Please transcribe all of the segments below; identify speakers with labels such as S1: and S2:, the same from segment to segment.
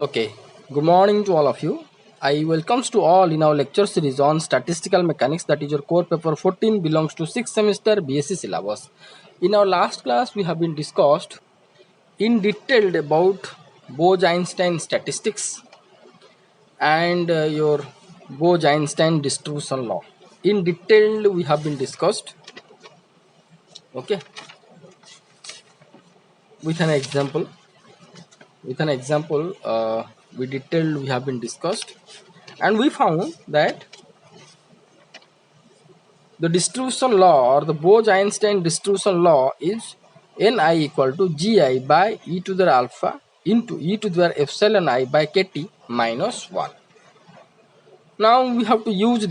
S1: Okay, good morning to all of you. I welcomes to all in our lecture series on statistical mechanics, that is your core paper 14, belongs to 6th semester BSc syllabus. In our last class we have been discussed in detail about Bose-Einstein statistics and your Bose-Einstein distribution law. In detail we have been discussed, okay, with an example. We detailed we have been discussed, and we found that the distribution law, or the Bose-Einstein distribution law, is Ni equal to Gi by e to the alpha into e to the epsilon I by kt minus 1. Now we have to use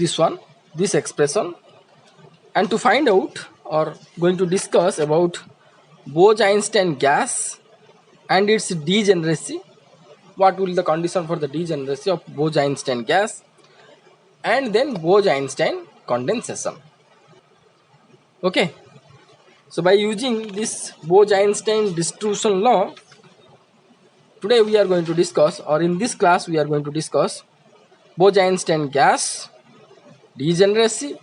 S1: this expression, and to find out or going to discuss about Bose-Einstein gas and its degeneracy. What will the condition for the degeneracy of Bose-Einstein gas, and then Bose-Einstein condensation. Okay. So by using this Bose-Einstein distribution law, today we are going to discuss, or in this class we are going to discuss Bose-Einstein gas degeneracy,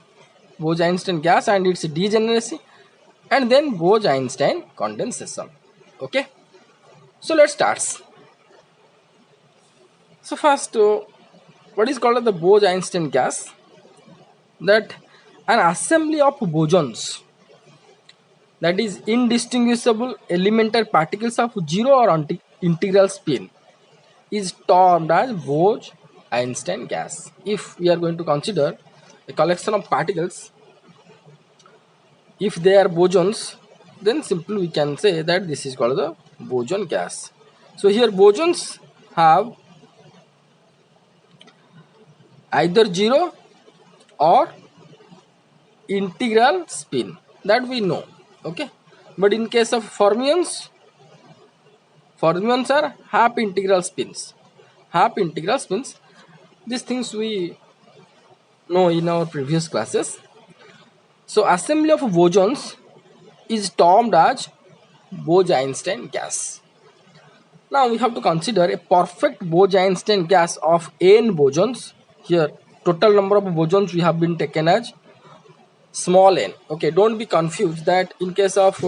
S1: Bose-Einstein gas and its degeneracy, and then Bose-Einstein condensation. Okay. So let's start. So first, what is called the Bose-Einstein gas? That an assembly of bosons, that is indistinguishable elementary particles of zero or integral spin, is termed as Bose-Einstein gas. If we are going to consider a collection of particles, if they are bosons, then simply we can say that this is called the boson gas. So here bosons have either zero or integral spin, that we know. Okay, but in case of fermions are half integral spins. These things we know in our previous classes. So assembly of bosons is termed as Bose-Einstein gas. Now we have to consider a perfect Bose-Einstein gas of n bosons. Here total number of bosons we have been taken as small n. Okay, don't be confused that in case of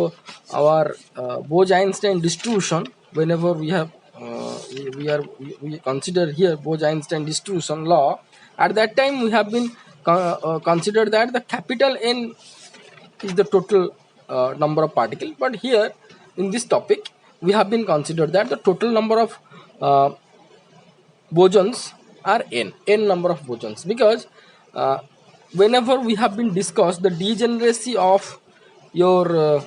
S1: our Bose-Einstein distribution, whenever we have we consider here Bose-Einstein distribution law, at that time we have been considered that the capital N is the total number of particle, but here in this topic we have been considered that the total number of bosons are n number of bosons, because whenever we have been discussed the degeneracy of your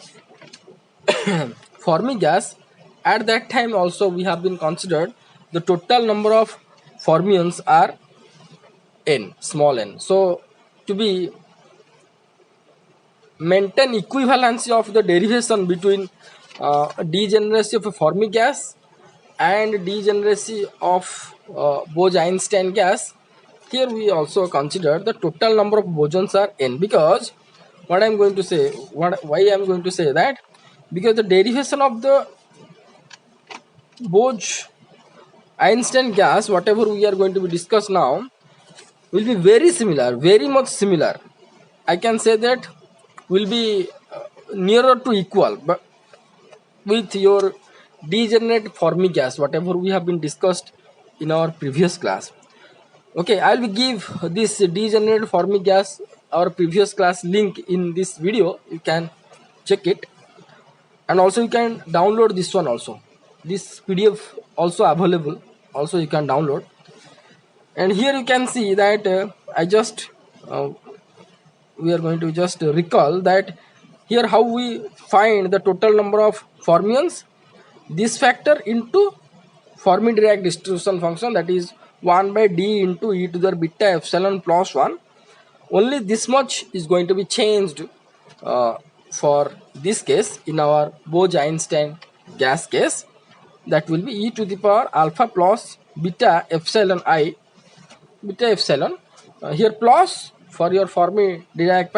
S1: Fermi gas, at that time also we have been considered the total number of fermions are n, small n. So to be maintain equivalency of the derivation between degeneracy of a Fermi gas and degeneracy of Bose-Einstein gas, here we also consider the total number of bosons are n, because why I am going to say that, because the derivation of the Bose-Einstein gas, whatever we are going to be discuss now, will be very similar, very much similar. I can say that will be nearer to equal, but with your degenerate Fermi gas, whatever we have been discussed in our previous class. Okay, I will give this degenerate Fermi gas, our previous class link in this video. You can check it, and also you can download this one also. This PDF also available. Also you can download, and here you can see that we are going to just recall that here how we find the total number of fermions. This factor into Fermi-Dirac distribution function, that is 1 by d into e to the beta epsilon plus 1. Only this much is going to be changed for this case. In our Bose-Einstein gas case, that will be e to the power alpha plus beta epsilon I, beta epsilon, here plus for your Fermi-Dirac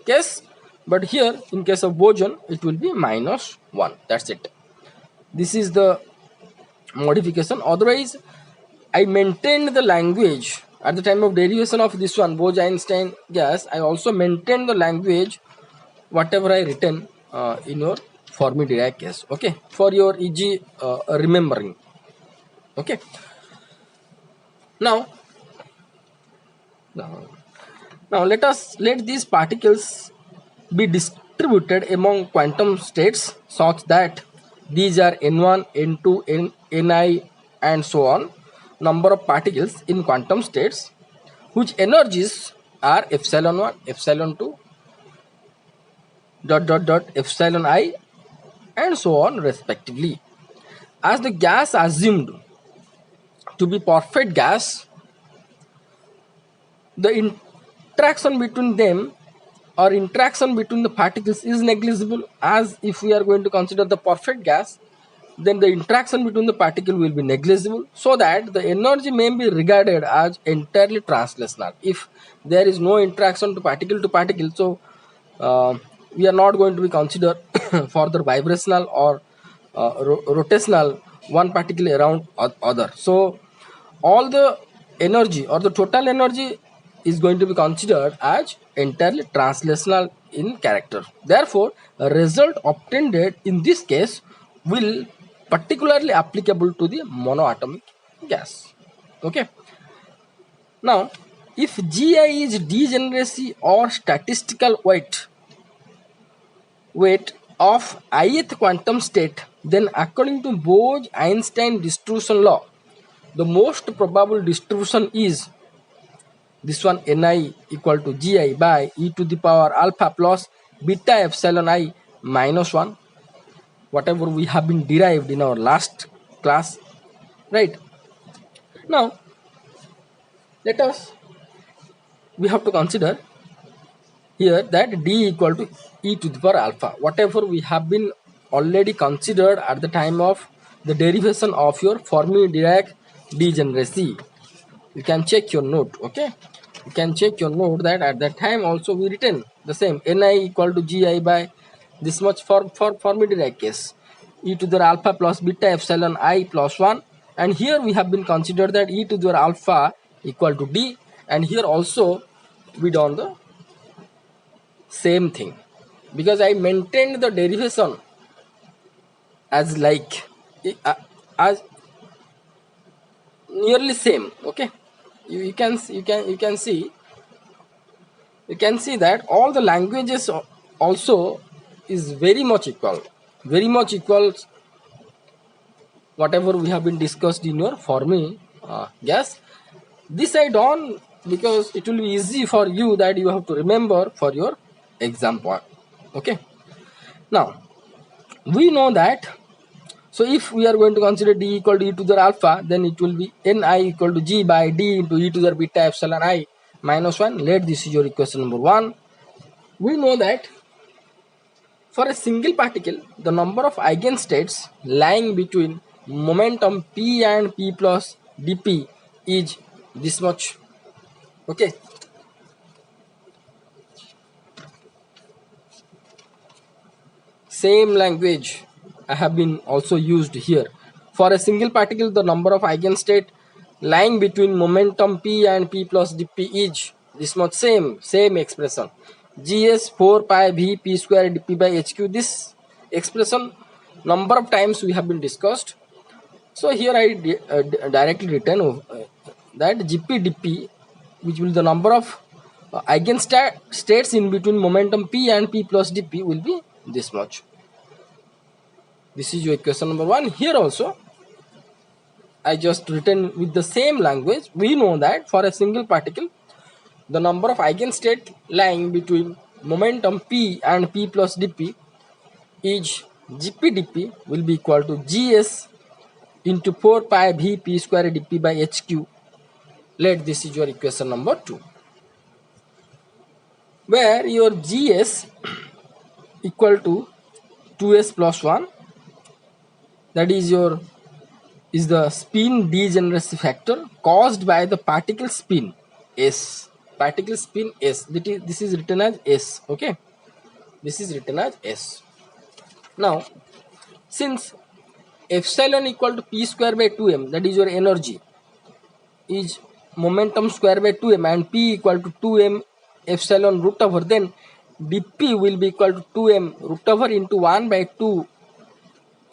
S1: case, but here in case of boson it will be minus 1. That's it. This is the modification. Otherwise, I maintained the language at the time of derivation of this one, Bose-Einstein gas. I also maintained the language whatever I written in your Fermi-Dirac case. Okay, for your easy remembering. Okay. Now, now, let these particles be distributed among quantum states such that these are n1, n2, ni, and so on number of particles in quantum states whose energies are epsilon 1, epsilon 2, epsilon I, and so on respectively. As the gas assumed to be perfect gas, the interaction between them or interaction between the particles is negligible. As if we are going to consider the perfect gas, then the interaction between the particle will be negligible, so that the energy may be regarded as entirely translational. If there is no interaction to particle, so we are not going to be considered further vibrational or rotational one particle around other. So all the energy or the total energy is going to be considered as entirely translational in character. Therefore, a result obtained in this case will particularly applicable to the monoatomic gas. Okay. Now, if Gi is degeneracy or statistical weight of ith quantum state, then according to Bose-Einstein distribution law, the most probable distribution is this one, Ni equal to Gi by e to the power alpha plus beta epsilon I minus 1, whatever we have been derived in our last class, right? Now, we have to consider here that D equal to e to the power alpha, whatever we have been already considered at the time of the derivation of your Fermi-Dirac degeneracy. You can check your note. Okay, you can check your note that at that time also we written the same, Ni equal to Gi by this much for Fermi-Dirac case, e to the alpha plus beta epsilon I plus 1, and here we have been considered that e to the alpha equal to D, and here also we done the same thing, because I maintained the derivation as like as nearly same. Okay, you can see that all the languages also is very much equal, whatever we have been discussed in your Fermi gas. This I done because it will be easy for you that you have to remember for your exam point. Okay, now we know that, so if we are going to consider D equal to e to the alpha, then it will be Ni equal to G by D into e to the beta epsilon I minus 1. Let this is your equation number 1. We know that for a single particle, the number of eigenstates lying between momentum P and P plus dP is this much. Okay. Same language I have been also used here. For a single particle, the number of eigenstate lying between momentum P and P plus dP is this much. Same expression. Gs 4 pi V P square dP by HQ. This expression number of times we have been discussed. So here I directly written that Gp dP, which will be the number of eigenstates in between momentum P and P plus dP, will be this much. This is your equation number 1. Here also I just written with the same language. We know that for a single particle, the number of eigenstate lying between momentum P and P plus dP is Gp dP will be equal to Gs into 4 pi V P square dP by HQ. Let this is your equation number 2, where your Gs equal to 2s plus 1, that is the spin degeneracy factor caused by the particle spin S. This is written as S. Okay, this is written as S. Now, since epsilon equal to p square by 2m, that is your energy, is momentum square by 2m, and p equal to 2m epsilon root over, then dp will be equal to 2m root over into 1 by 2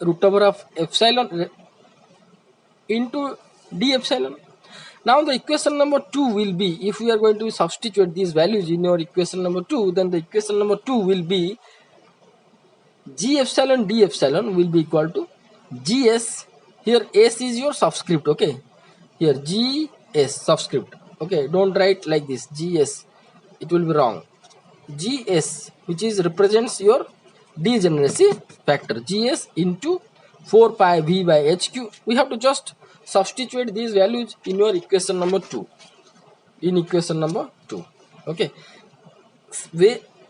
S1: root over of epsilon into d epsilon. Now the equation number 2 will be, if we are going to substitute these values in your equation number 2, then the equation number 2 will be g epsilon d epsilon will be equal to gs. Here s is your subscript, okay, here gs subscript, okay, don't write like this gs, it will be wrong. gs, which is represents your degeneracy factor, gs into 4 pi v by hq. We have to just substitute these values in your equation number 2, in equation number 2, okay.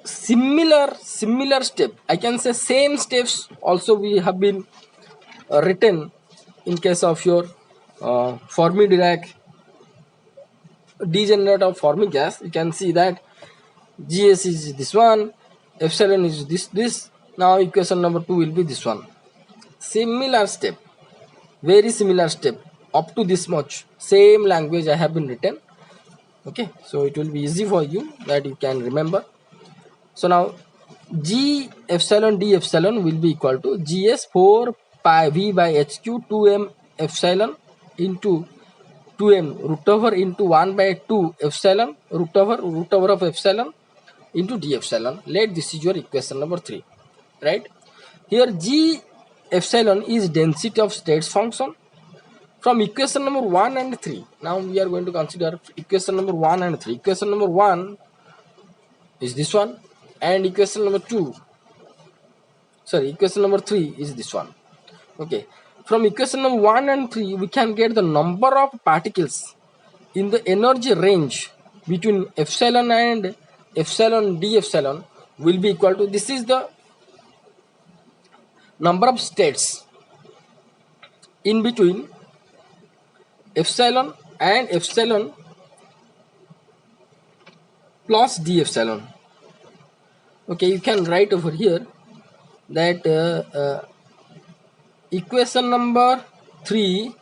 S1: Similar step, I can say same steps also we have been written in case of your Fermi-Dirac degenerate of Fermi gas. You can see that gs is this one, epsilon is this. Now equation number 2 will be this one. Similar step, very similar step, up to this much same language I have been written, okay. So it will be easy for you that you can remember. So now g epsilon d epsilon will be equal to gs 4 pi v by hq 2m epsilon into 2m root over into 1 by 2 epsilon root over of epsilon into d epsilon. Let this is your equation number 3, right? Here g epsilon is density of states function from equation number 1 and 3. Now we are going to consider equation number 1 and 3. Equation number 1 is this one, and equation number 3 is this one, okay. From equation number 1 and 3 we can get the number of particles in the energy range between epsilon and epsilon d epsilon will be equal to, this is the number of states in between epsilon and epsilon plus d epsilon, okay. You can write over here that equation number 3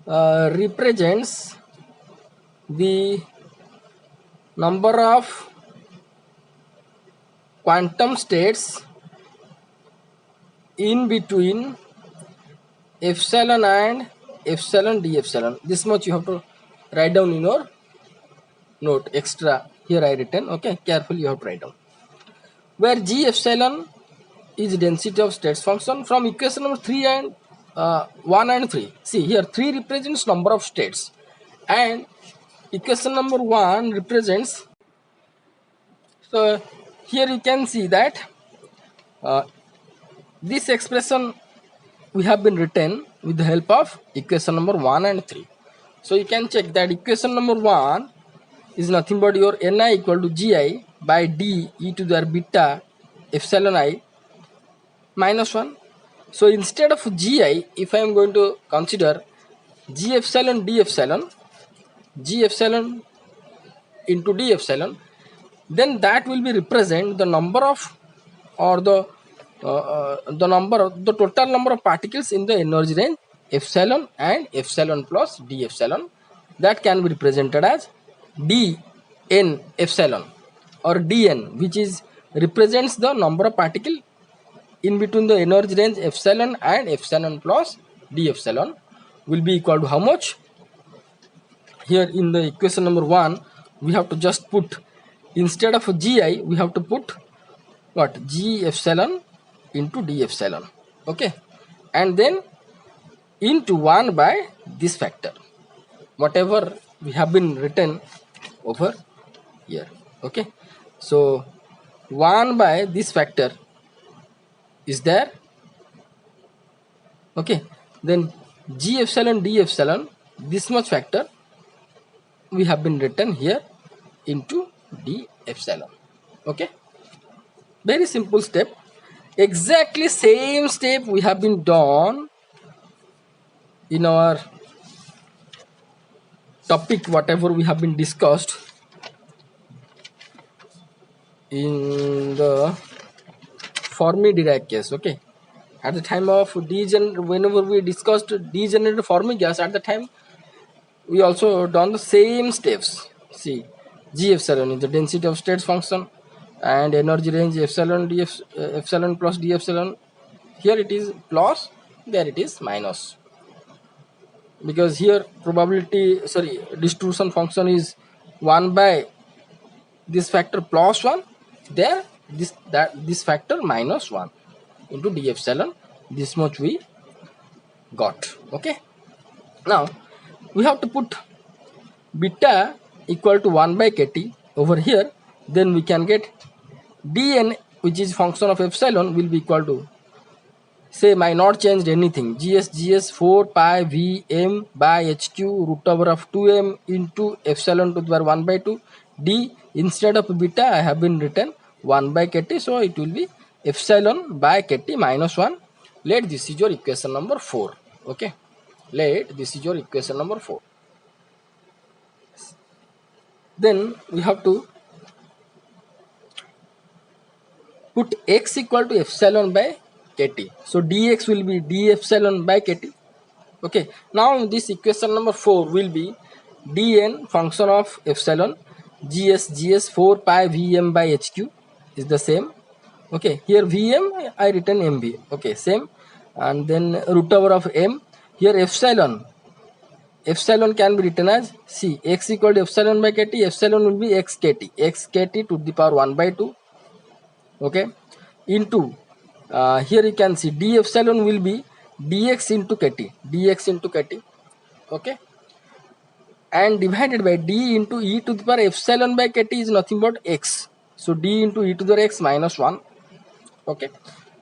S1: represents the number of quantum states in between epsilon and epsilon d epsilon. This much you have to write down in your note extra. Here I written, okay, carefully you have to write down. Where g epsilon is density of states function from equation number 3 and 1 and 3. See here 3 represents number of states and equation number 1 represents. So here you can see that this expression we have been written with the help of equation number 1 and 3. So you can check that equation number 1 is nothing but your Ni equal to Gi by d e to the beta epsilon I minus 1. So instead of Gi, if I am going to consider G epsilon d epsilon, G epsilon into d epsilon, then that will be represent the number of, or the total number of particles in the energy range epsilon and epsilon plus d epsilon. That can be represented as dn epsilon or dn, which is represents the number of particle in between the energy range epsilon and epsilon plus d epsilon will be equal to how much? Here in the equation number 1 we have to just put, instead of Gi we have to put what? G epsilon into d epsilon, okay, and then into 1 by this factor, whatever we have been written over here, okay. So 1 by this factor is there, okay. Then G epsilon d epsilon, this much factor we have been written here into d epsilon, okay. Very simple step, exactly same step we have been done in our topic, whatever we have been discussed in the Fermi-Dirac case, okay. At the time of whenever we discussed degenerated forming gas, at the time we also done the same steps. See, G epsilon is the density of states function, and energy range epsilon epsilon plus d epsilon. Here it is plus, there it is minus, because here probability, sorry, distribution function is 1 by this factor plus 1, there this factor minus 1 into d epsilon. This much we got. Okay, now we have to put beta equal to 1 by kt over here, then we can get dn, which is function of epsilon, will be equal to, say, I not changed anything, gs 4 pi v m by hq root over of 2m into epsilon to the power 1 by 2 d. Instead of beta I have been written 1 by kt, so it will be epsilon by kt minus 1. Let this is your equation number 4. Okay, let this is your equation number 4. Then we have to put x equal to epsilon by kt. So dx will be d epsilon by kt. Okay, now this equation number 4 will be dn function of epsilon gs 4 pi vm by hq is the same. Okay, here vm I written mv. Okay, same. And then root over of m, here epsilon can be written as, see, x equal to epsilon by kt, epsilon will be x kt to the power 1 by 2. Okay, into here you can see d epsilon will be dx into kt. Okay, and divided by d into e to the power epsilon by kt is nothing but x, so d into e to the power x minus 1. Okay,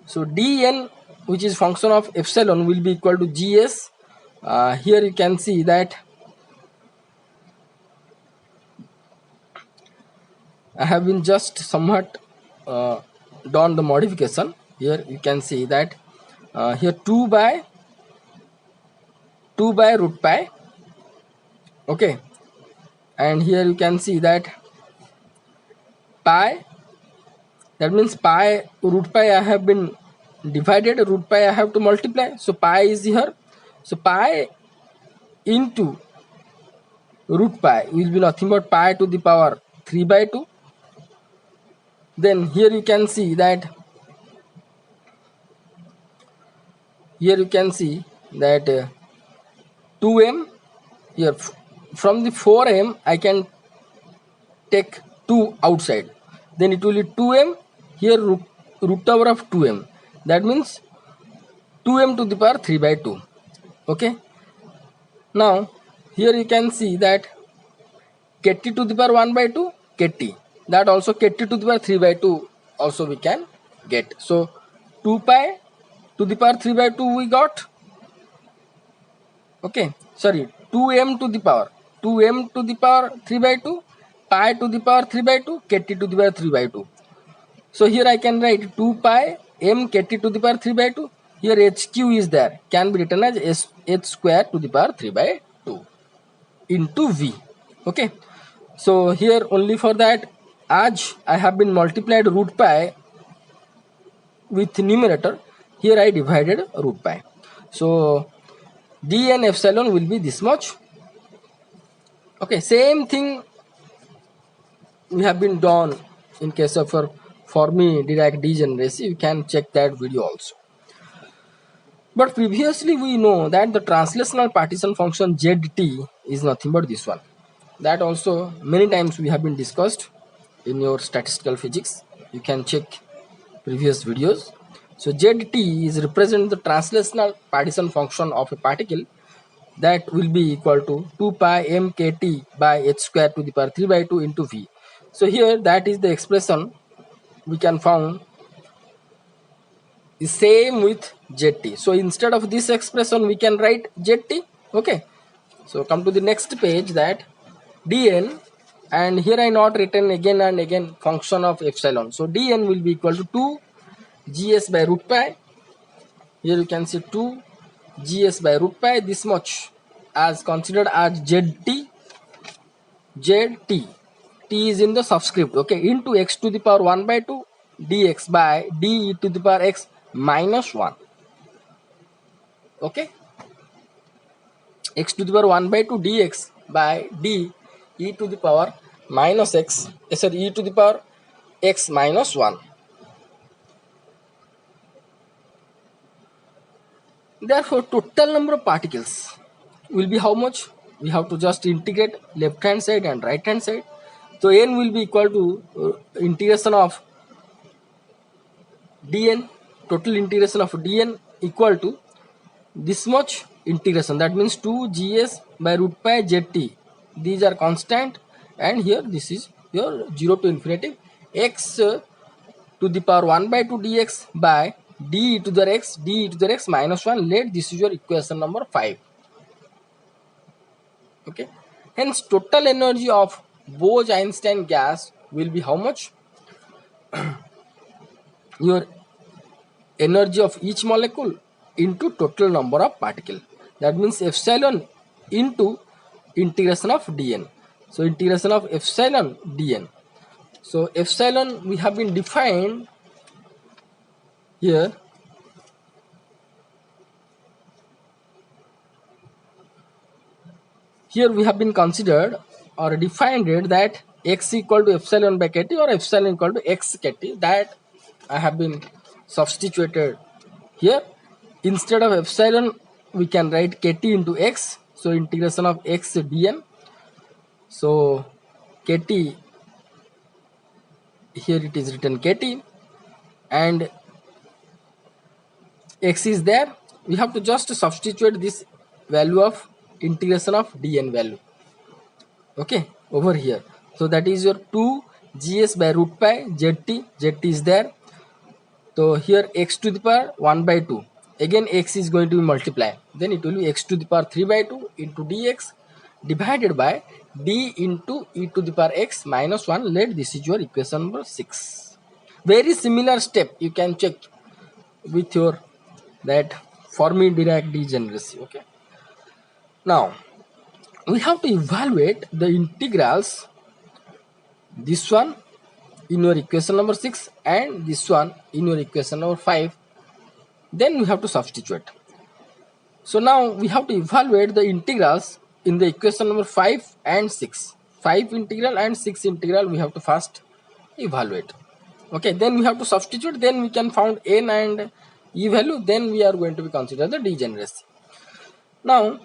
S1: so dn, which is function of epsilon, will be equal to gs. Here you can see that I have been just somewhat done the modification. Here you can see that here 2 by root pi. Okay, and here you can see that pi, that means pi, root pi I have been divided, root pi I have to multiply, so pi is here, so pi into root pi will be nothing but pi to the power 3 by 2. Then here you can see that 2m, here from the 4m I can take 2 outside, then it will be 2m, here root over of 2m, that means 2m to the power 3 by 2. Okay, now here you can see that kt to the power 1 by 2 kt, that also kt to the power 3 by 2 also we can get. So 2 pi to the power 3 by 2 we got. Okay, sorry, 2m to the power 3 by 2, pi to the power 3 by 2, kt to the power 3 by 2. So here I can write 2 pi m kt to the power 3 by 2. Here hq is there, can be written as h square to the power 3 by 2 into v. Okay, so here only for that, as I have been multiplied root pi with numerator, here I divided root pi. So dn epsilon will be this much. Okay, same thing we have been done in case of Fermi-Dirac degeneracy. You can check that video also. But previously we know that the translational partition function zt is nothing but this one. That also many times we have been discussed in your statistical physics. You can check previous videos. So zt is represent the translational partition function of a particle, that will be equal to 2 pi m kt by h square to the power 3 by 2 into v. So here that is the expression we can found is same with zt. So instead of this expression we can write zt. Okay, so come to the next page, that dn, and here I not written again and again function of epsilon. So dn will be equal to 2 gs by root pi. Here you can see 2 gs by root pi, this much as considered as zt. T is in the subscript. Okay, into x to the power 1 by 2 dx by d to the power x minus 1. Okay, x to the power 1 by 2 dx by d e to the power minus x, sorry, e to the power x minus 1. Therefore, total number of particles will be how much? We have to just integrate left hand side and right hand side. So n will be equal to integration of dn, total integration of dn equal to this much integration, that means 2 gs by root pi zt. These are constant, and here this is your 0 to infinity x to the power 1 by 2 dx by d to the x d to the x minus 1. Let this is your equation number 5. Okay, hence total energy of Bose-Einstein gas will be how much? Your energy of each molecule into total number of particle, that means epsilon into integration of dn. So integration of epsilon dn. So epsilon we have been defined here. Here we have been considered or defined it that x equal to epsilon by kt or epsilon equal to x kt, that I have been substituted here. Instead of epsilon we can write kt into x, so integration of x dn. So kt, here it is written kt and x is there. We have to just substitute this value of integration of dn value, okay, over here. So that is your 2 gs by root pi zt, zt is there. So here x to the power 1 by 2, again x is going to be multiplied, then it will be x to the power 3 by 2 into dx divided by d into e to the power x minus 1. Let this is your equation number 6. Very similar step you can check with your that Fermi-Dirac degeneracy. Okay, now we have to evaluate the integrals, this one in your equation number 6 and this one in your equation number 5, then we have to substitute. So now we have to evaluate the integrals in the equation number 5 and 6. 5 integral and 6 integral we have to first evaluate. Okay, then we have to substitute, then we can found n and e value, then we are going to be consider the degeneracy. Now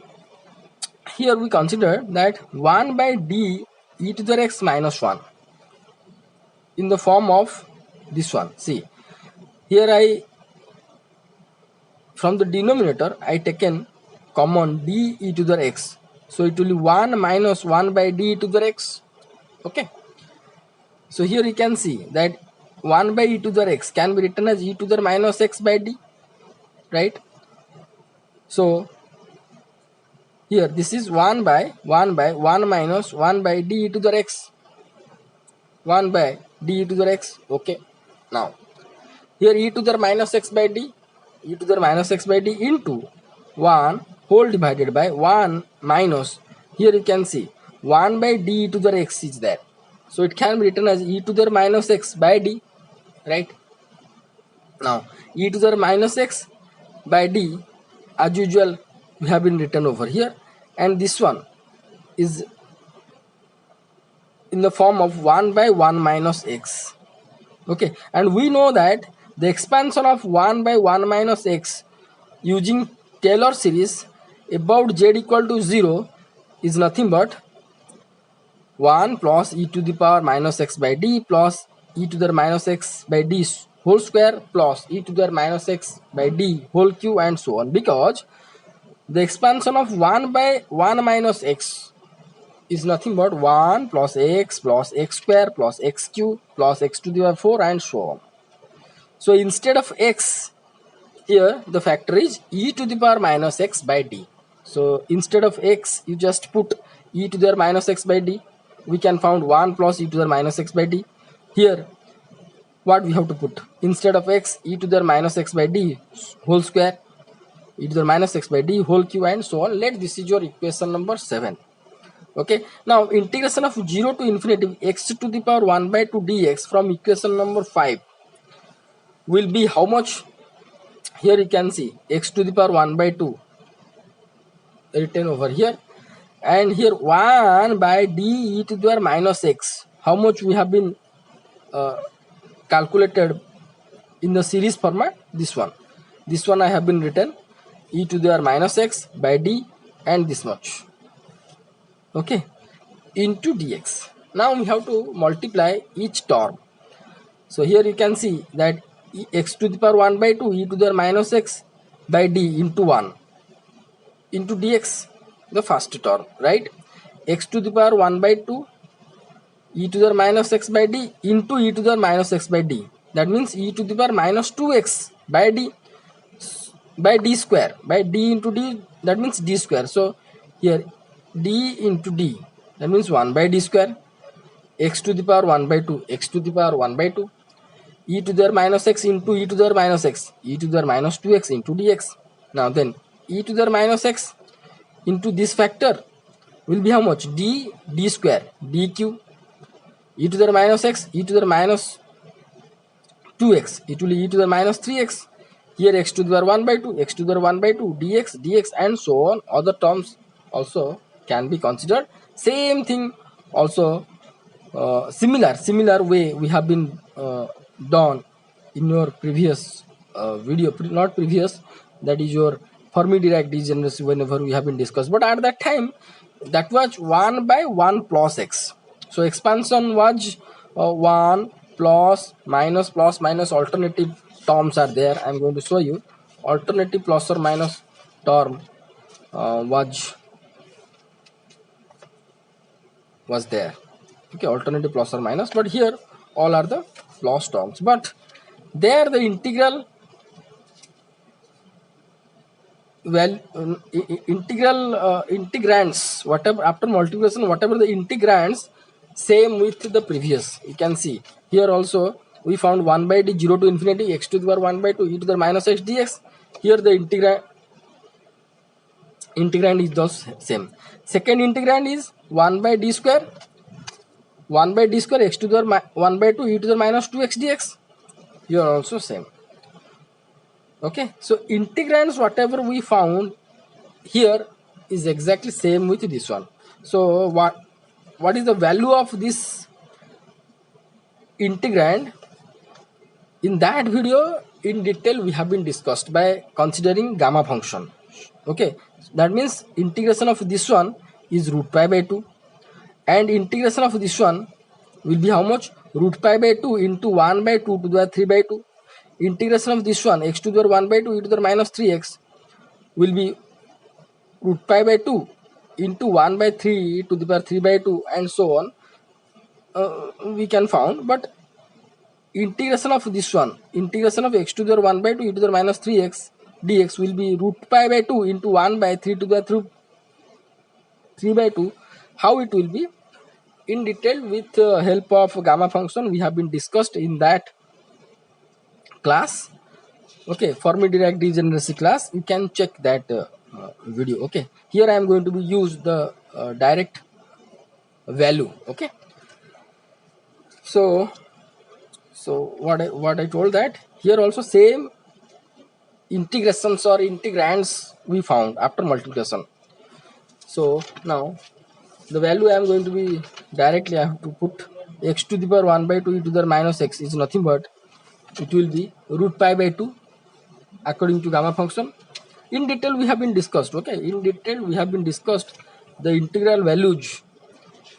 S1: here we consider that 1 by d e to the x minus 1 in the form of this one. See, here I, from the denominator I taken common d e to the x, so it will be 1 minus 1 by d e to the x. Okay, so here you can see that 1 by e to the x can be written as e to the minus x by d, right? So here this is 1 by 1 minus 1 by d e to the x, 1 by d e to the x. Okay, now here e to the minus x by d, e to the minus x by d into 1 whole divided by 1 minus, here you can see 1 by d e to the x is there, so it can be written as e to the minus x by d, right? Now e to the minus x by d as usual we have been written over here, and this one is in the form of 1 by 1 minus x. Okay, and we know that the expansion of 1 by 1 minus x using Taylor series about z equal to 0 is nothing but 1 plus e to the power minus x by d plus e to the minus x by d whole square plus e to the minus x by d whole cube and so on, because the expansion of 1 by 1 minus x is nothing but 1 plus x square plus x cube plus x to the power 4 and so on. So instead of x, here the factor is e to the power minus x by d. So instead of x you just put e to the minus x by d, we can found 1 plus e to the minus x by d. Here what we have to put, instead of x, e to the minus x by d whole square, e to the minus x by d whole cube and so on. Let this is your equation number 7. Okay, now integration of 0 to infinity x to the power 1 by 2 dx from equation number 5 will be how much? Here you can see x to the power 1 by 2 written over here, and here 1 by d e to the power minus x. How much we have been calculated in the series format? This one I have been written e to the power minus x by d and this much, okay, into dx. Now we have to multiply each term. So here you can see that x to the power 1 by 2 e to the power minus x by d into 1 into dx, the first term, right? X to the power 1 by 2 e to the power minus x by d into e to the power minus x by d. That means e to the power minus 2x by d square, by d into d, that means d square. So here d into d, that means 1 by d square, x to the power 1 by 2, x to the power 1 by 2, e to the power minus x into e to the power minus x, e to the power minus 2x into dx. Now then e to the power minus x into this factor will be how much? D square dq, e to the power minus x, e to the power minus 2x, it will be e to the power minus 3x. Here x to the power 1 by 2, x to the power 1 by 2, dx, and so on. Other terms also can be considered. Same thing also, similar way we have been done in your previous video, not previous, that is your Fermi-Dirac degeneracy, whenever we have been discussed. But at that time, that was 1 by 1 plus x. So expansion was 1 plus minus alternative terms are there. I am going to show you alternative plus or minus term was there. Okay, alternative plus or minus, but here all are the plus terms. But there the integral integrands, whatever after multiplication, whatever the integrands, same with the previous. You can see here also we found 1 by d 0 to infinity x to the power 1 by 2 e to the minus x dx. Here the integrand is the same. Second integrand is 1 by d square, 1 by d square x to the power 1 by 2 e to the minus 2x dx. Here also same. Okay, so integrands whatever we found here is exactly same with this one. So what is the value of this integrand? In that video in detail we have been discussed by considering gamma function. Okay, that means integration of this one is root pi by 2, and integration of this one will be how much? Root pi by 2 into 1 by 2 to the 3 by 2. Integration of this one x to the power 1 by 2 e to the minus 3x will be root pi by 2 into 1 by 3 to the power 3 by 2, and so on. We can found, but integration of this one, integration of x to the power 1 by 2 e to the minus 3x dx will be root pi by 2 into 1 by 3 to the 3 by 2. How it will be? In detail with help of gamma function we have been discussed in that class. Okay, Fermi-Dirac degeneracy class, you can check that video. Okay, here I am going to be use the direct value. Okay, so what I told, that here also same integrations or integrands we found after multiplication. So now the value I am going to be directly, I have to put x to the power 1 by 2 e to the minus x is nothing but it will be root pi by 2 according to gamma function. In detail we have been discussed. Okay, in detail we have been discussed the integral values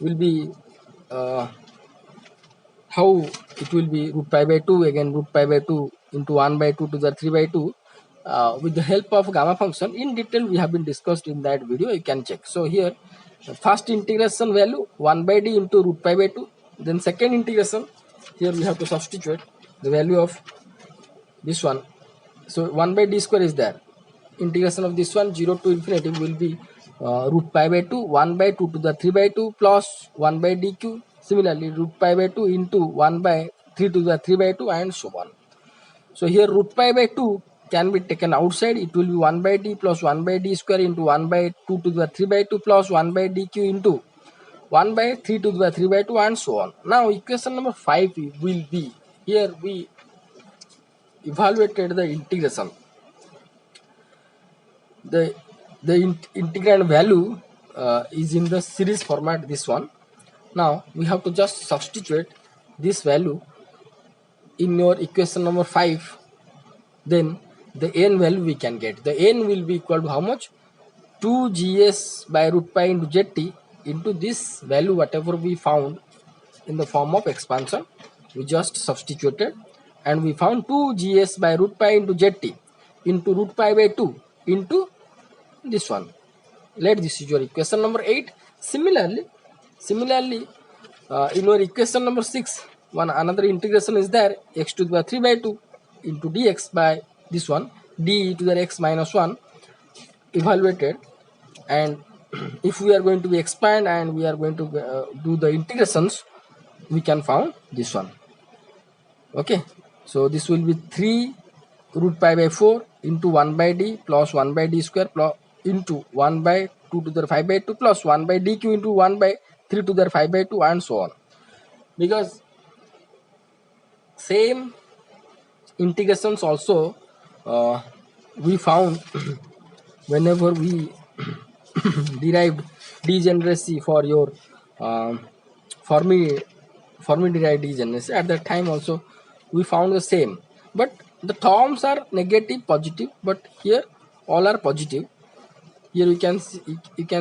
S1: will be how it will be root pi by 2, again root pi by 2 into 1 by 2 to the 3 by 2 with the help of gamma function. In detail we have been discussed in that video, you can check. So here first integration value 1 by d into root pi by 2, then second integration, here we have to substitute the value of this one. So 1 by d square is there, integration of this one 0 to infinity will be root pi by 2 1 by 2 to the 3 by 2 plus 1 by dq. Similarly root pi by 2 into 1 by 3 to the 3 by 2 and so on. So here root pi by 2 can be taken outside, it will be 1 by d plus 1 by d square into 1 by 2 to the 3 by 2 plus 1 by dq into 1 by 3 to the 3 by 2 and so on. Now equation number 5 will be, here we evaluated the integration. The the integrand value is in the series format, this one. Now we have to just substitute this value in your equation number 5. Then the n value we can get, the n will be equal to how much, 2gs by root pi into zt into this value whatever we found in the form of expansion. We just substituted and we found 2gs by root pi into zt into root pi by 2 into this one. Let this is your equation number 8. Similarly, in your equation number 6, one another integration is there, x to the power 3 by 2 into dx by this one, d to the x minus 1 evaluated. And if we are going to be expand and we are going to do the integrations, we can found this one. Okay, so this will be 3 root pi by 4 into 1 by d plus 1 by d square plus into 1 by 2 to the 5 by 2 plus 1 by dq into 1 by 3 to the 5 by 2 and so on. Because same integrations also we found whenever we derived degeneracy for your Fermi derived degeneracy, at that time also we found the same, but the terms are negative positive, but here all are positive. Here you can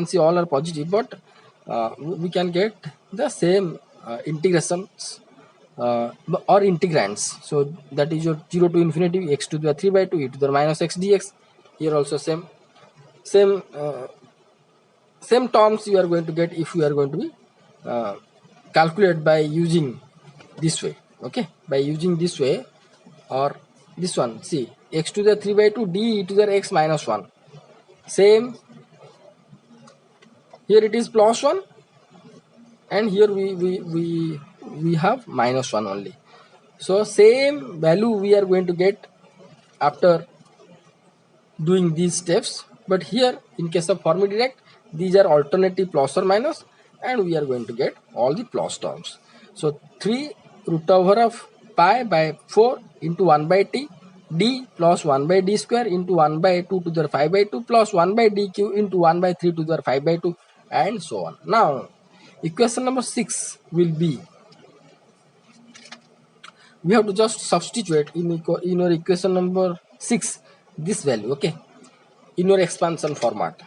S1: see all are positive, but we can get the same integrations or integrands. So that is your 0 to infinity x to the 3 by 2 e to the minus x dx. Here also same terms you are going to get if you are going to be calculate by using this way. Okay, by using this way or this one. See, x to the 3 by 2 d e to the x minus 1. Same, here it is plus 1 and here we have minus 1 only. So same value we are going to get after doing these steps, but here in case of Fermi Dirac these are alternative plus or minus and we are going to get all the plus terms. So 3 root over of pi by 4 into 1 by t d plus 1 by d square into 1 by 2 to the 5 by 2 plus 1 by dq into 1 by 3 to the 5 by 2 and so on. Now equation number 6 will be, we have to just substitute in your equation number 6 this value. Okay, in your expansion format,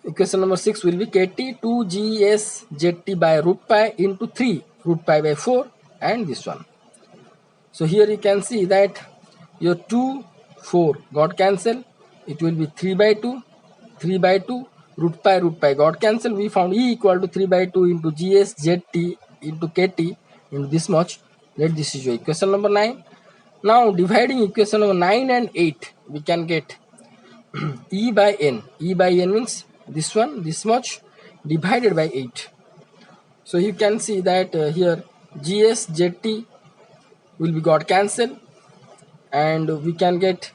S1: equation number 6 will be kt 2gs zt by root pi into 3 root pi by 4 and this one. So here you can see that your 2 4 got cancelled, it will be 3 by 2 root pi got cancelled. We found e equal to 3 by 2 into gs zt into kt into this much. Let this is your equation number 9. Now dividing equation number 9 and 8, we can get e by n. E by n means this one, this much divided by 8. So you can see that here gs zt will be got cancelled and we can get,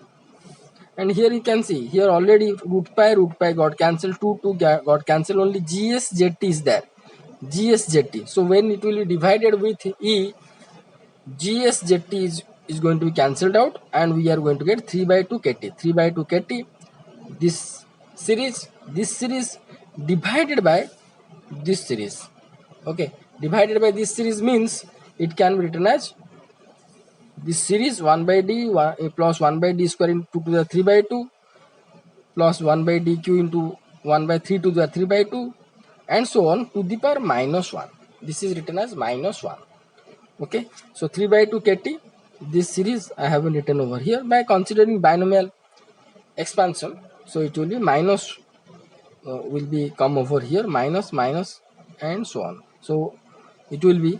S1: and here you can see here already root pi got cancelled, 2 got cancelled, only gs zt is there, gs zt. So when it will be divided with e, gs zt is going to be cancelled out and we are going to get 3 by 2 kt. This series divided by this series. Okay, divided by this series means it can be written as this series 1 by d plus 1 by d square into 2 to the 3 by 2 plus 1 by dq into 1 by 3 to the 3 by 2 and so on to the power minus 1. This is written as minus 1. Okay, so 3 by 2 kt, this series I have written over here by considering binomial expansion. So it will be minus will be come over here, minus and so on. So it will be,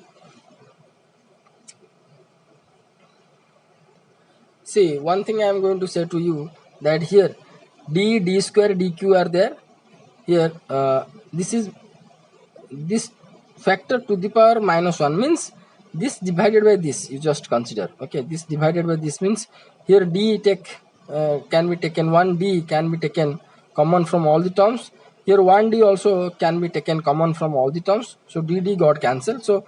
S1: see, one thing I am going to say to you that here d square dq are there. Here this factor to the power minus 1 means this divided by this, you just consider. Okay, this divided by this means here d can be taken, 1d can be taken common from all the terms. Here 1d also can be taken common from all the terms. So dd got cancelled. So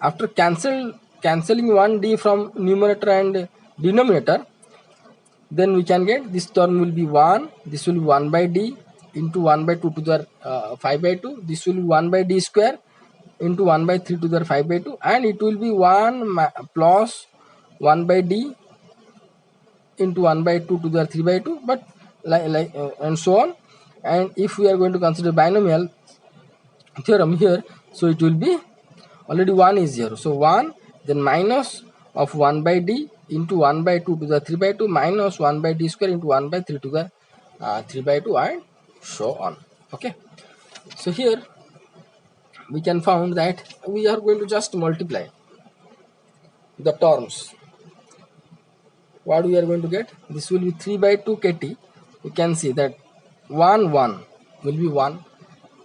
S1: after cancelling 1d from numerator and denominator, then we can get this term will be 1, this will be 1 by d into 1 by 2 to the 5 by 2, this will be 1 by d square into 1 by 3 to the 5 by 2, and it will be 1 plus 1 by d into 1 by 2 to the 3 by 2, but and so on. And if we are going to consider binomial theorem here, so it will be already 1 is here, so 1 then minus of 1 by d into 1 by 2 to the 3 by 2 minus 1 by d square into 1 by 3 to the 3 by 2, and so on. Okay, so here we can found that we are going to just multiply the terms. What we are going to get, this will be 3 by 2 kt. You can see that 1 1 will be 1,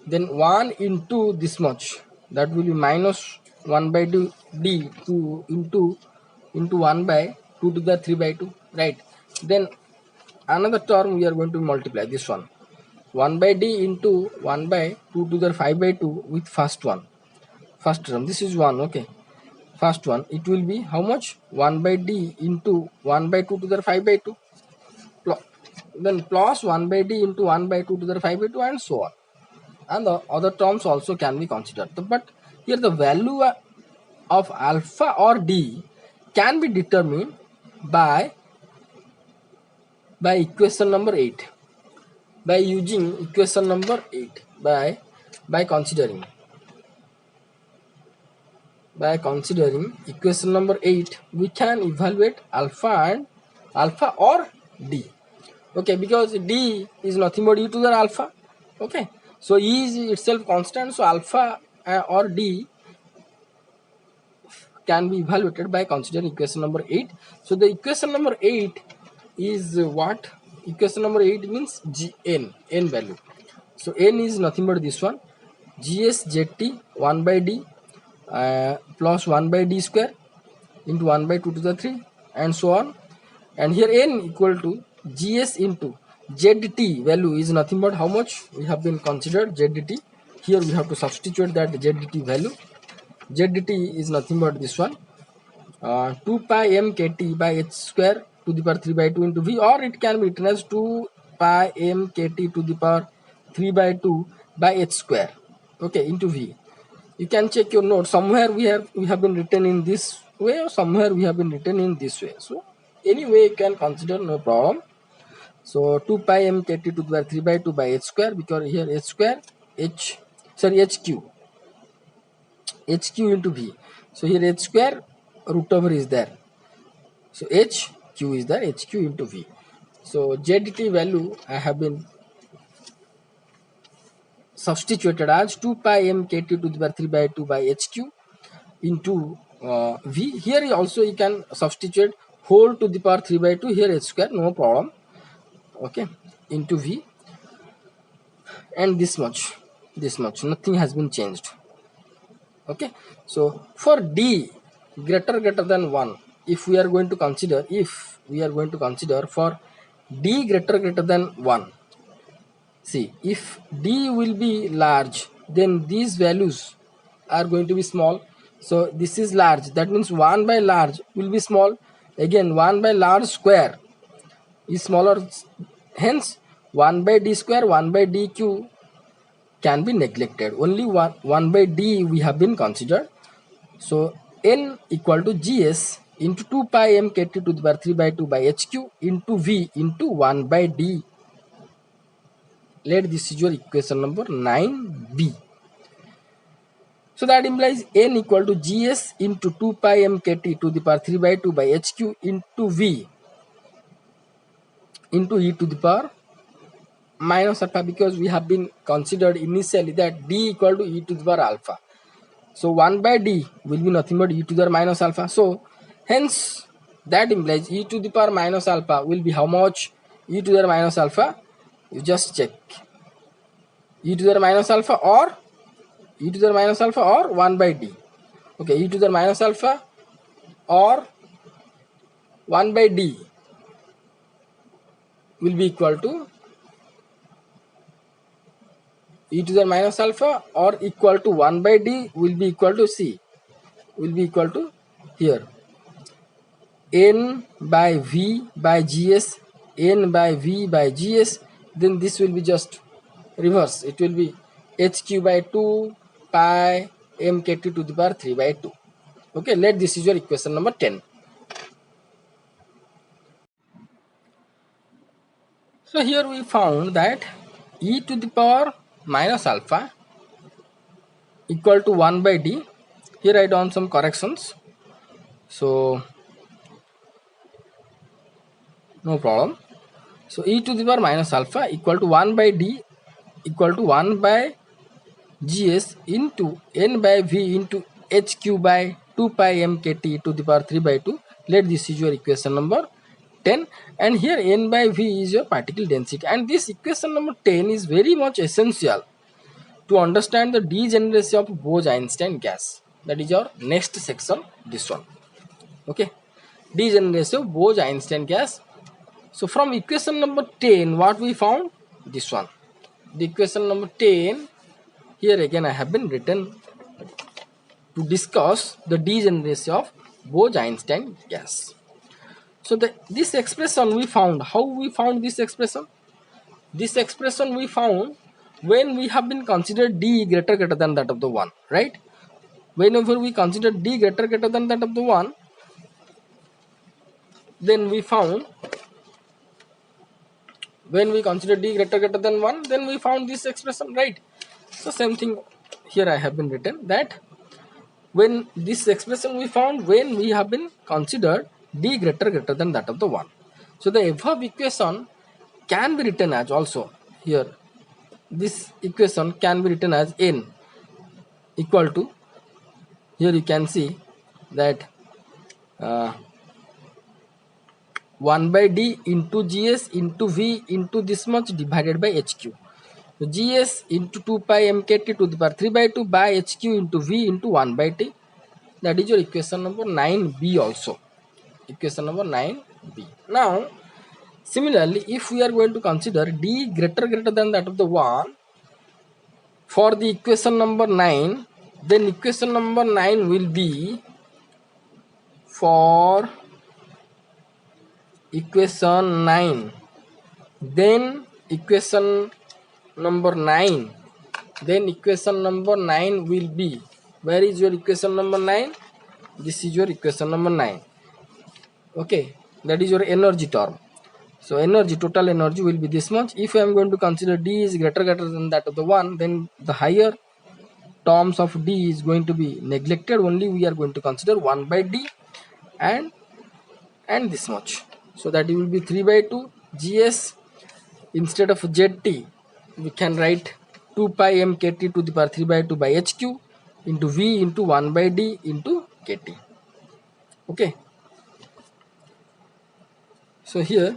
S1: then 1 into this much, that will be minus 1 by d 2 into 1 by 2 to the 3 by 2, right? Then another term we are going to multiply this one, 1 by d into 1 by 2 to the 5 by 2 with first term, this is 1. Okay, first one, it will be how much, 1 by d into 1 by 2 to the 5 by 2, then plus 1 by d into 1 by 2 to the 5 by 2, and so on. And the other terms also can be considered, but here the value of alpha or d can be determined by equation number 8, by using equation number 8, by considering equation number 8, we can evaluate alpha or d. Okay, because d is nothing but e to the alpha. Okay, so e is itself constant, so alpha or d can be evaluated by considering equation number 8. So the equation number 8 is what? Equation number 8 means n value. So n is nothing but this one, gs zt 1 by d plus 1 by d square into 1 by 2 to the 3, and so on. And here n equal to gs into zt value is nothing but how much we have been considered zt. Here we have to substitute that zt value. Zt is nothing but this one, 2 pi m kt by h square to the power 3 by 2 into v, or it can be written as 2 pi m kt to the power 3 by 2 by h square, okay, into v. You can check your notes, somewhere we have been written in this way, or somewhere we have been written in this way. So anyway you can consider, no problem. So 2 pi m kt to the power 3 by 2 by h square, because here h square hq into v. So here h square root over is there, so hq is there, hq into v. So zt value I have been substituted as 2 pi m kt to the power 3 by 2 by hq into v. Here also you can substitute whole to the power 3 by 2, here h square, no problem. Okay, into v, and this much, nothing has been changed. Okay, so for d greater than 1, if we are going to consider for d greater than 1, see, if d will be large, then these values are going to be small. So this is large, that means 1 by large will be small, again 1 by large square is smaller, hence 1 by d square, 1 by dq can be neglected, only 1 by d we have been considered. So n equal to gs into 2 pi m kt to the power 3 by 2 by hq into v into 1 by d. Let this is your equation number 9b. So that implies n equal to gs into 2 pi m kt to the power 3 by 2 by hq into v into e to the power minus alpha, because we have been considered initially that d equal to e to the power alpha. So 1 by d will be nothing but e to the power minus alpha. So hence that implies e to the power minus alpha will be how much? E to the power minus alpha, you just check, e to the power minus alpha or 1 by d. Okay, e to the power minus alpha or 1 by d will be equal to e to the minus alpha, or equal to 1 by d will be equal to c, will be equal to here n by v by gs N by V by Gs, then this will be just reverse. It will be HQ by 2 pi mkt to the power 3 by 2. Okay, let this is your equation number 10. So here we found that e to the power minus alpha equal to 1 by d. Here I done some corrections. So no problem. So e to the power minus alpha equal to 1 by d equal to 1 by gs into n by v into hq by 2 pi mkt to the power 3 by 2. Let this is your equation number 10, and here n by v is your particle density, and this equation number 10 is very much essential to understand the degeneracy of Bose-Einstein gas. That is your next section, this one. Okay, degeneracy of Bose-Einstein gas. So from equation number 10, what we found? This one. The equation number 10, here again I have been written to discuss the degeneracy of Bose-Einstein gas. So this expression we found. How we found this expression? This expression we found when we have been considered d greater than that of the 1, right? Whenever we consider d greater than that of the 1, then we found, when we consider d greater than 1, then we found this expression, right? So same thing here I have been written, that when this expression we found when we have been considered d greater than that of the 1. So the above equation can be written as also here. This equation can be written as n equal to, here you can see that 1 by d into gs into v into this much divided by hq. So gs into 2 pi mkt to the power 3 by 2 by hq into v into 1 by t. That is your equation number 9b also. Equation number 9b. Now similarly, if we are going to consider d greater than that of the 1 for the equation number 9, then equation number 9 will be, for equation 9, then equation number 9, then equation number 9 will be, where is your equation number 9? This is your equation number 9. Okay, that is your energy term. So energy, total energy will be this much. If I am going to consider d is greater than that of the 1, then the higher terms of d is going to be neglected. Only we are going to consider 1 by d and this much. So that it will be 3 by 2 gs. Instead of zt, we can write 2 pi mkt to the power 3 by 2 by hq into v into 1 by d into kt. Okay. So here,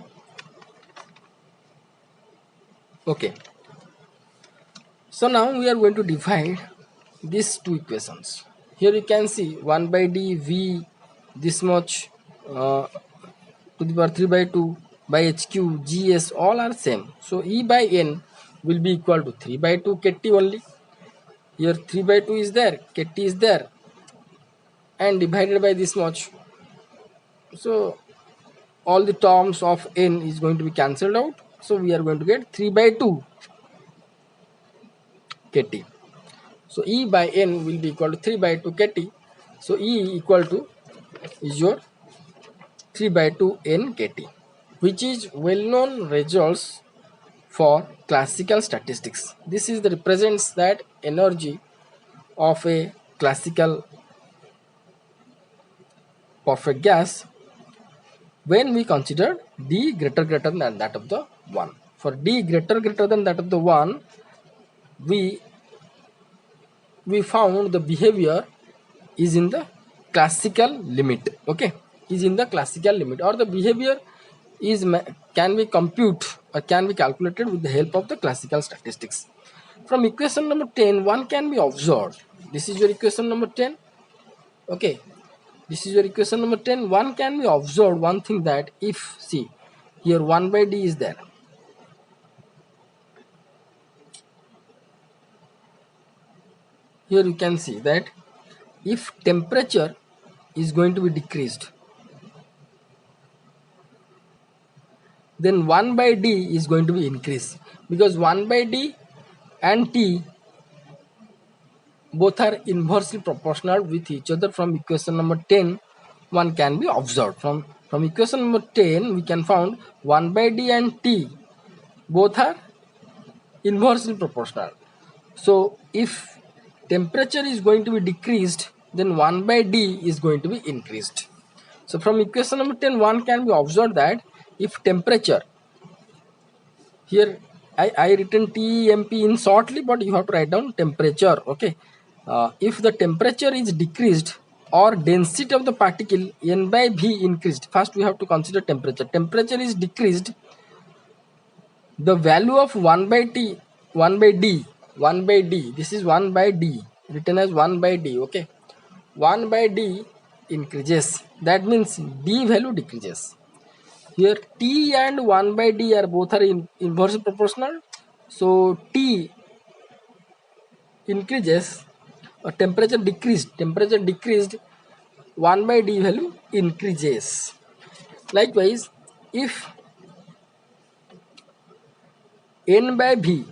S1: okay. So now we are going to divide these two equations. Here you can see 1 by d v this much to the power 3 by 2 by hq gs all are same. So e by n will be equal to 3 by 2 kt only. Here 3 by 2 is there, kt is there, and divided by this much. So all the terms of n is going to be cancelled out. So we are going to get 3 by 2 kt. So E by n will be equal to 3 by 2 kt. So E equal to is your 3 by 2 n kt, which is well-known results for classical statistics. This is the represents that energy of a classical perfect gas when we consider d greater than that of the 1. For d greater than that of the 1, we found the behavior is in the classical limit. Okay, is in the classical limit, or the behavior is can be compute or can be calculated with the help of the classical statistics. From equation number 10, one can be observed. This is your equation number 10. Okay, this is your equation number 10. One can be observed one thing, that if, see here 1 by d is there, here you can see that if temperature is going to be decreased, then 1 by d is going to be increased, because 1 by d and t both are inversely proportional with each other. From equation number 10 one can be observed. From equation number 10 we can found 1 by d and t both are inversely proportional. So if temperature is going to be decreased, then 1 by d is going to be increased. So from equation number 10 one can be observed that if temperature, here I written temp in shortly, but you have to write down temperature. Okay, if the temperature is decreased or density of the particle n by v increased, first we have to consider temperature is decreased, the value of 1 by t 1 by d, this is 1 by d, written as 1 by d. Okay, 1 by d increases, that means d value decreases. Here t and 1 by d are both are inversely proportional, so t increases or temperature decreased, 1 by d value increases. Likewise, if n by v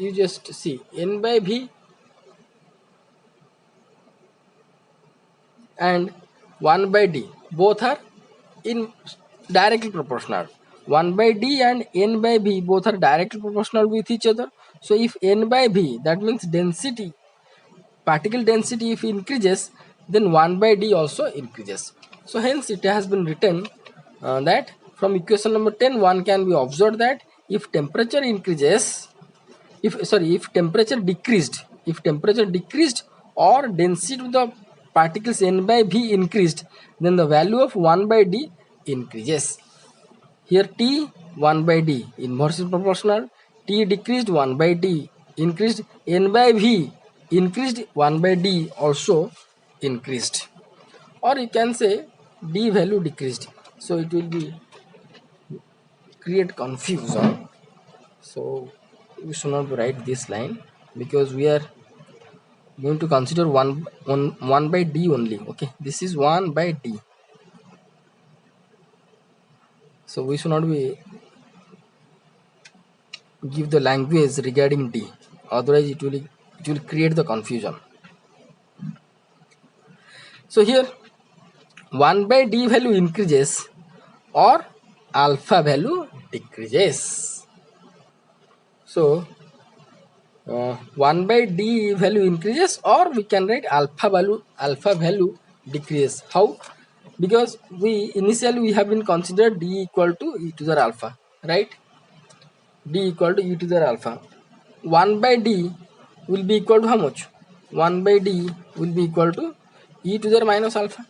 S1: you just see n by v and 1 by d both are in directly proportional. 1 by d and n by v both are directly proportional with each other. So if n by v, that means density, particle density, if increases, then 1 by d also increases. So hence it has been written that from equation number 10 one can be observed that if temperature increases, if temperature decreased or density of the particles n by v increased, then the value of 1 by d increases. Here t 1 by d inversely proportional, t decreased 1 by d increased, n by v increased, 1 by d also increased, or you can say d value decreased. So it will be create confusion. So we should not write this line, because we are going to consider 1 by d only. Okay, this is 1 by d, so we should not be give the language regarding d, otherwise it will create the confusion. So here 1 by d value increases or alpha value decreases. So 1 by d value increases, or we can write alpha value decreases. How? Because initially we have been considered d equal to e to the alpha, right? D equal to e to the alpha. 1 by d will be equal to how much? 1 by d will be equal to e to the minus alpha,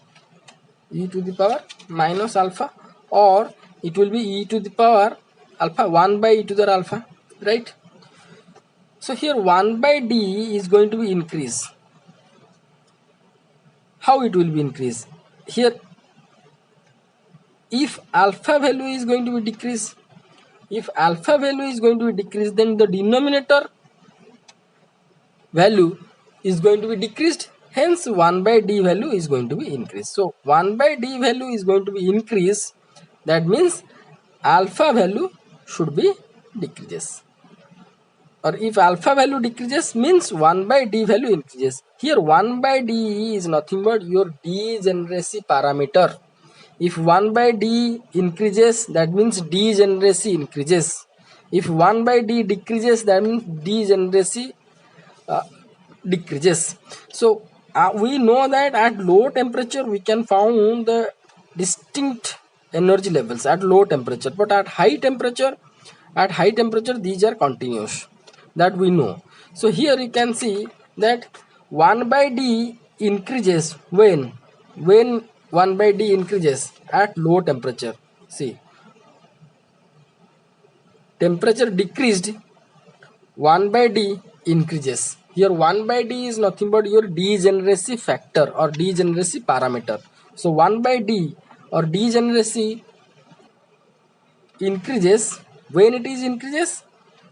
S1: e to the power minus alpha, or it will be e to the power alpha 1 by e to the alpha, right? So here 1 by d is going to be increased. How it will be increased? Here if alpha value is going to be decreased, then the denominator value is going to be decreased, hence 1 by d value is going to be increased. So 1 by d value is going to be increased, that means alpha value should be decreases, or if alpha value decreases means 1 by d value increases. Here 1 by d is nothing but your degeneracy parameter. If 1 by d increases, that means degeneracy increases. If 1 by d decreases, that means degeneracy decreases. So we know that at low temperature we can found the distinct energy levels at low temperature, but at high temperature these are continuous, that we know. So here you can see that 1 by d increases when 1 by d increases at low temperature. See, temperature decreased, 1 by d increases. Here 1 by d is nothing but your degeneracy factor or degeneracy parameter. So 1 by d or degeneracy increases when it is increases,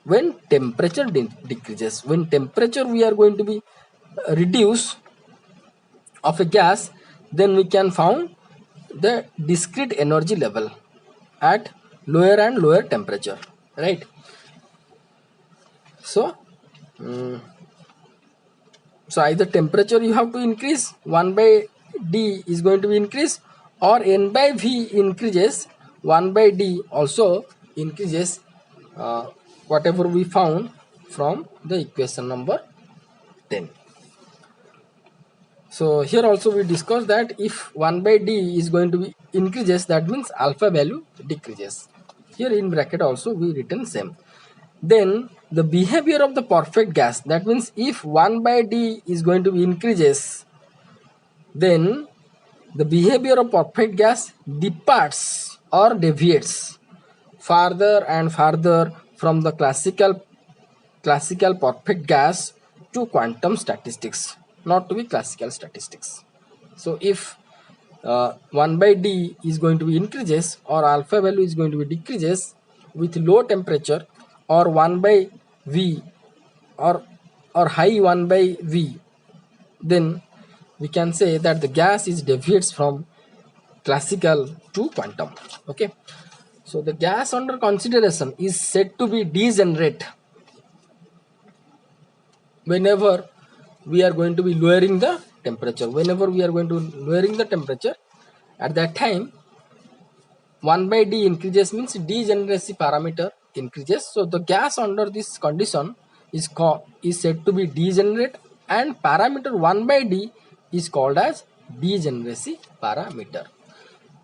S1: when temperature decreases. When temperature we are going to be reduce of a gas, then we can found the discrete energy level at lower and lower temperature, right? So so either temperature you have to increase, 1 by d is going to be increased, or n by v increases, 1 by d also increases, whatever we found from the equation number 10. So here also we discussed that if 1 by d is going to be increases, that means alpha value decreases. Here in bracket also we written same. Then the behavior of the perfect gas, that means if 1 by d is going to be increases, then the behavior of perfect gas departs or deviates farther and farther from the classical perfect gas to quantum statistics, not to be classical statistics. So if 1 by d is going to be increases or alpha value is going to be decreases with low temperature, or 1 by v or high 1 by v, then we can say that the gas is deviates from classical to quantum. Okay, so the gas under consideration is said to be degenerate whenever we are going to be lowering the temperature. Whenever we are going to lowering the temperature, at that time 1 by d increases, means degeneracy parameter increases. So the gas under this condition is said to be degenerate, and parameter 1 by d is called as degeneracy parameter.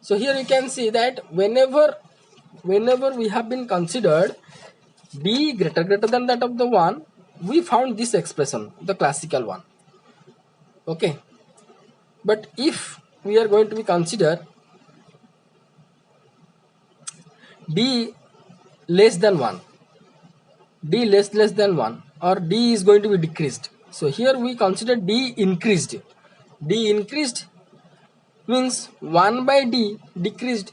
S1: So here you can see that whenever we have been considered d greater than that of the 1, we found this expression, the classical one. Okay, but if we are going to be consider d less than 1, d less than 1, or d is going to be decreased, so here we consider d increased. D increased means 1 by d decreased.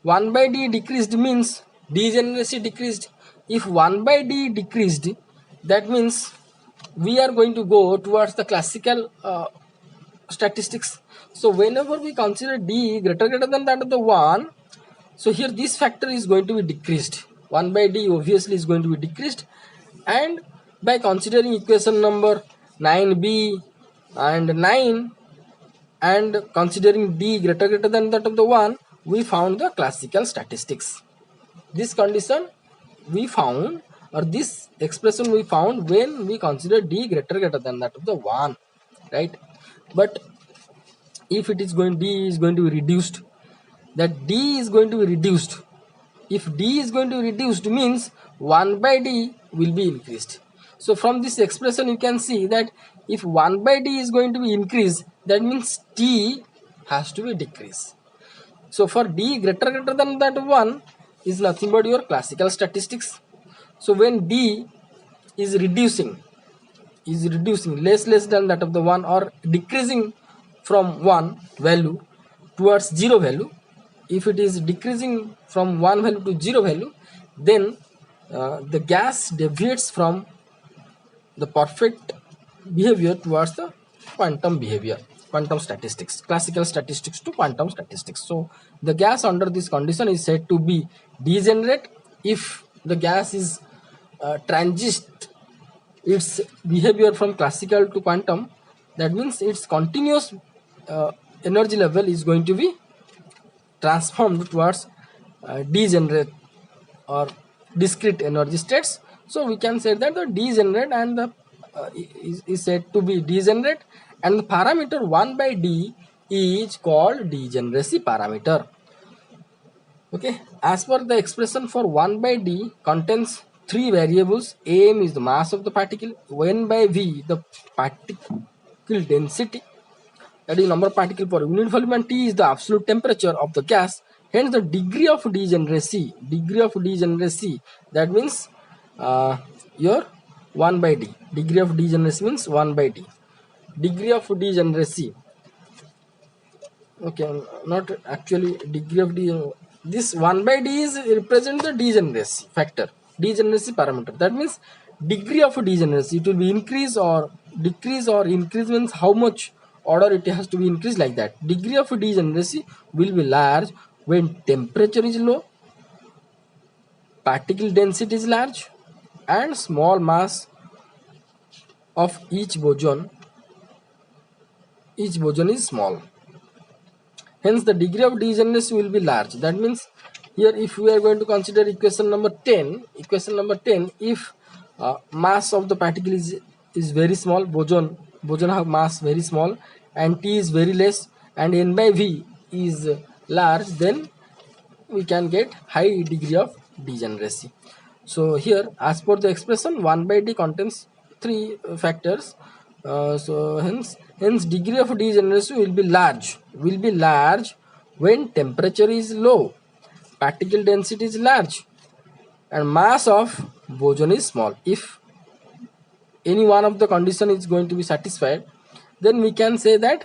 S1: 1 by d decreased means degeneracy decreased. If 1 by d decreased, that means we are going to go towards the classical statistics. So whenever we consider d greater than that of the 1, so here this factor is going to be decreased. 1 by d obviously is going to be decreased, and by considering equation number 9b and 9 and considering d greater than that of the 1, we found the classical statistics. This condition we found, or this expression we found when we consider d greater than that of the 1, right? But if it is going, d is going to be reduced, that d is going to be reduced. If d is going to be reduced means 1 by d will be increased. So from this expression you can see that if 1 by d is going to be increased, that means t has to be decreased. So for d greater than that 1 is nothing but your classical statistics. So when d is reducing less than that of the 1, or decreasing from 1 value towards 0 value, if it is decreasing from 1 value to 0 value, then the gas deviates from the perfect behavior towards the quantum behavior, quantum statistics, classical statistics to quantum statistics. So the gas under this condition is said to be degenerate. If the gas is transit its behavior from classical to quantum, that means its continuous energy level is going to be transformed towards degenerate or discrete energy states. So we can say that the degenerate and the is said to be degenerate, and the parameter 1 by d is called degeneracy parameter. Okay, as per the expression for 1 by d contains three variables. M is the mass of the particle, n by v the particle density, that is number of particles per unit volume, and T is the absolute temperature of the gas. Hence the degree of degeneracy, that means your 1 by d, degree of degeneracy means 1 by d, degree of degeneracy, okay, not actually degree of this 1 by d is represent the degeneracy factor, degeneracy parameter. That means degree of degeneracy, it will be increase or decrease, or increase means how much order it has to be increased like that. Degree of degeneracy will be large when temperature is low, particle density is large, and small mass of each boson is small. Hence the degree of degeneracy will be large. That means here if we are going to consider equation number 10, if mass of the particle is very small, boson have mass very small, and T is very less, and N by V is large, then we can get high degree of degeneracy. So here, as per the expression, 1 by D contains 3 factors. So hence degree of degeneration will be large when temperature is low, particle density is large, and mass of boson is small. If any one of the condition is going to be satisfied, then we can say that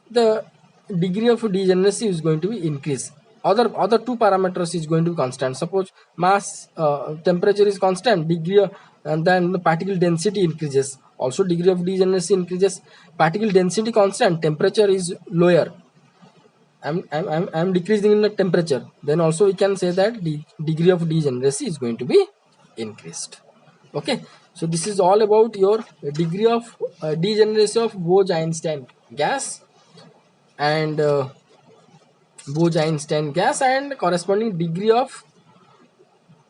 S1: the degree of degeneracy is going to be increased. Other two parameters is going to be constant. Suppose mass temperature is constant, and then the particle density increases, also degree of degeneracy increases. Particle density constant, temperature is lower, I'm decreasing in the temperature, then also we can say that the degree of degeneracy is going to be increased. Okay, so this is all about your degree of degeneracy of Bose-Einstein gas and Bose-Einstein gas and corresponding degree of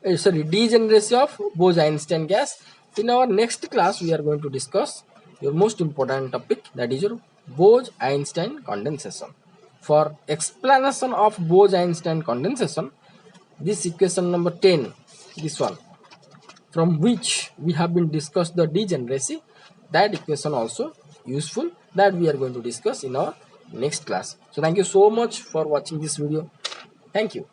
S1: degeneracy of Bose-Einstein gas. In our next class we are going to discuss your most important topic, that is your Bose-Einstein condensation. For explanation of Bose-Einstein condensation, this equation number 10, this one, from which we have been discussed the degeneracy, that equation also useful, that we are going to discuss in our next class. So thank you so much for watching this video. Thank you.